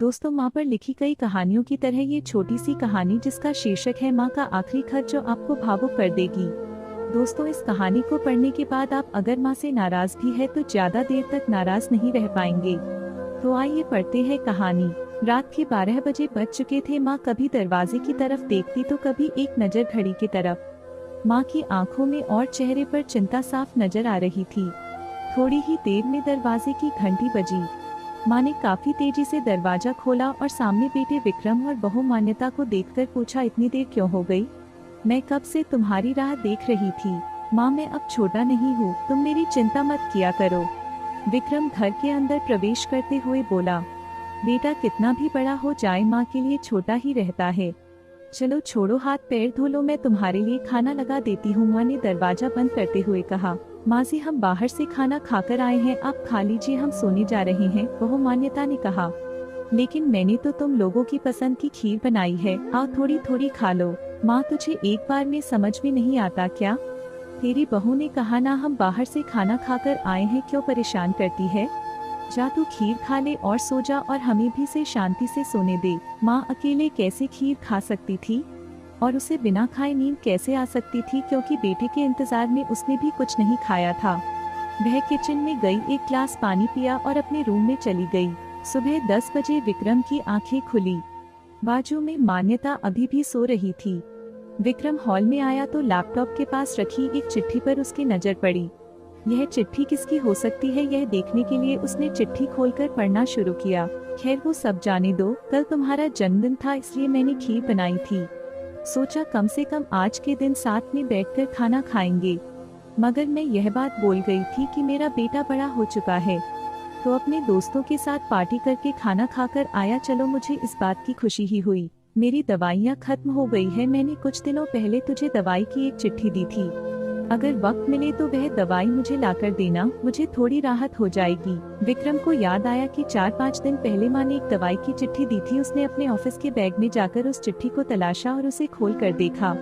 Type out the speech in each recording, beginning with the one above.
दोस्तों, माँ पर लिखी कई कहानियों की तरह ये छोटी सी कहानी जिसका शीर्षक है माँ का आखिरी खत, जो आपको भावुक कर देगी। दोस्तों, इस कहानी को पढ़ने के बाद आप अगर माँ से नाराज भी है तो ज्यादा देर तक नाराज नहीं रह पाएंगे। तो आइए पढ़ते हैं कहानी। रात के 12 बजे बज चुके थे। माँ कभी दरवाजे की तरफ देखती तो कभी एक नजर घड़ी की तरफ। माँ की आंखों में और चेहरे पर चिंता साफ नजर आ रही थी। थोड़ी ही देर में दरवाजे की घंटी बजी। माँ ने काफी तेजी से दरवाजा खोला और सामने बेटे विक्रम और बहू मान्यता को देखकर पूछा, इतनी देर क्यों हो गई? मैं कब से तुम्हारी राह देख रही थी। माँ, मैं अब छोटा नहीं हूँ, तुम मेरी चिंता मत किया करो। विक्रम घर के अंदर प्रवेश करते हुए बोला, बेटा कितना भी बड़ा हो जाए माँ के लिए छोटा ही रहता है। चलो छोड़ो, हाथ पैर धो लो, मैं तुम्हारे लिए खाना लगा देती हूँ। माँ ने दरवाजा बंद करते हुए कहा, माँ जी हम बाहर से खाना खाकर आए हैं, आप खा लीजिए, हम सोने जा रहे हैं। बहू मान्यता ने कहा, लेकिन मैंने तो तुम लोगों की पसंद की खीर बनाई है, आओ थोड़ी थोड़ी खा लो। माँ, तुझे एक बार में समझ में नहीं आता क्या? तेरी बहू ने कहा ना, हम बाहर से खाना खाकर आए हैं, क्यों परेशान करती है? जा तू खीर खा ले और सो जा, और हमें भी से शांति से सोने दे। माँ अकेले कैसे खीर खा सकती थी और उसे बिना खाए नींद कैसे आ सकती थी, क्योंकि बेटे के इंतजार में उसने भी कुछ नहीं खाया था। वह किचन में गई, एक ग्लास पानी पिया और अपने रूम में चली गई। सुबह 10 बजे विक्रम की आंखें खुली। बाजू में मान्यता अभी भी सो रही थी। विक्रम हॉल में आया तो लैपटॉप के पास रखी एक चिट्ठी पर उसकी नजर पड़ी। यह चिट्ठी किसकी हो सकती है, यह देखने के लिए उसने चिट्ठी खोलकर पढ़ना शुरू किया। खैर वो सब जाने दो, कल तुम्हारा जन्मदिन था इसलिए मैंने खीर बनाई थी। सोचा कम से कम आज के दिन साथ में बैठकर खाना खाएंगे। मगर मैं यह बात बोल गई थी कि मेरा बेटा बड़ा हो चुका है, तो अपने दोस्तों के साथ पार्टी करके खाना खाकर आया। चलो, मुझे इस बात की खुशी ही हुई। मेरी दवाइयाँ खत्म हो गई है। मैंने कुछ दिनों पहले तुझे दवाई की एक चिट्ठी दी थी, अगर वक्त मिले तो वह दवाई मुझे लाकर देना, मुझे थोड़ी राहत हो जाएगी। विक्रम को याद आया कि 4-5 दिन पहले माँ ने एक दवाई की चिट्ठी दी थी। उसने अपने ऑफिस के बैग में जाकर उस चिट्ठी को तलाशा और उसे खोल कर देखा।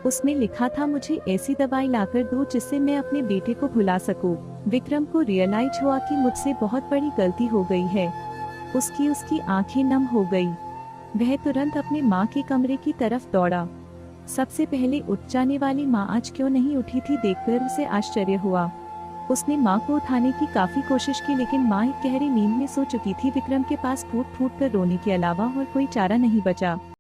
उसमें लिखा था, मुझे ऐसी दवाई लाकर दो जिससे मैं अपने बेटे को भुला सकूं। विक्रम को रियलाइज हुआ कि मुझसे बहुत बड़ी गलती हो गई है। उसकी आंखें नम हो गई। वह तुरंत अपने माँ के कमरे की तरफ दौड़ा। सबसे पहले उठ जाने वाली माँ आज क्यों नहीं उठी थी, देखकर उसे आश्चर्य हुआ। उसने माँ को उठाने की काफी कोशिश की, लेकिन माँ एक गहरी नींद में सो चुकी थी। विक्रम के पास फूट फूट कर रोने के अलावा और कोई चारा नहीं बचा।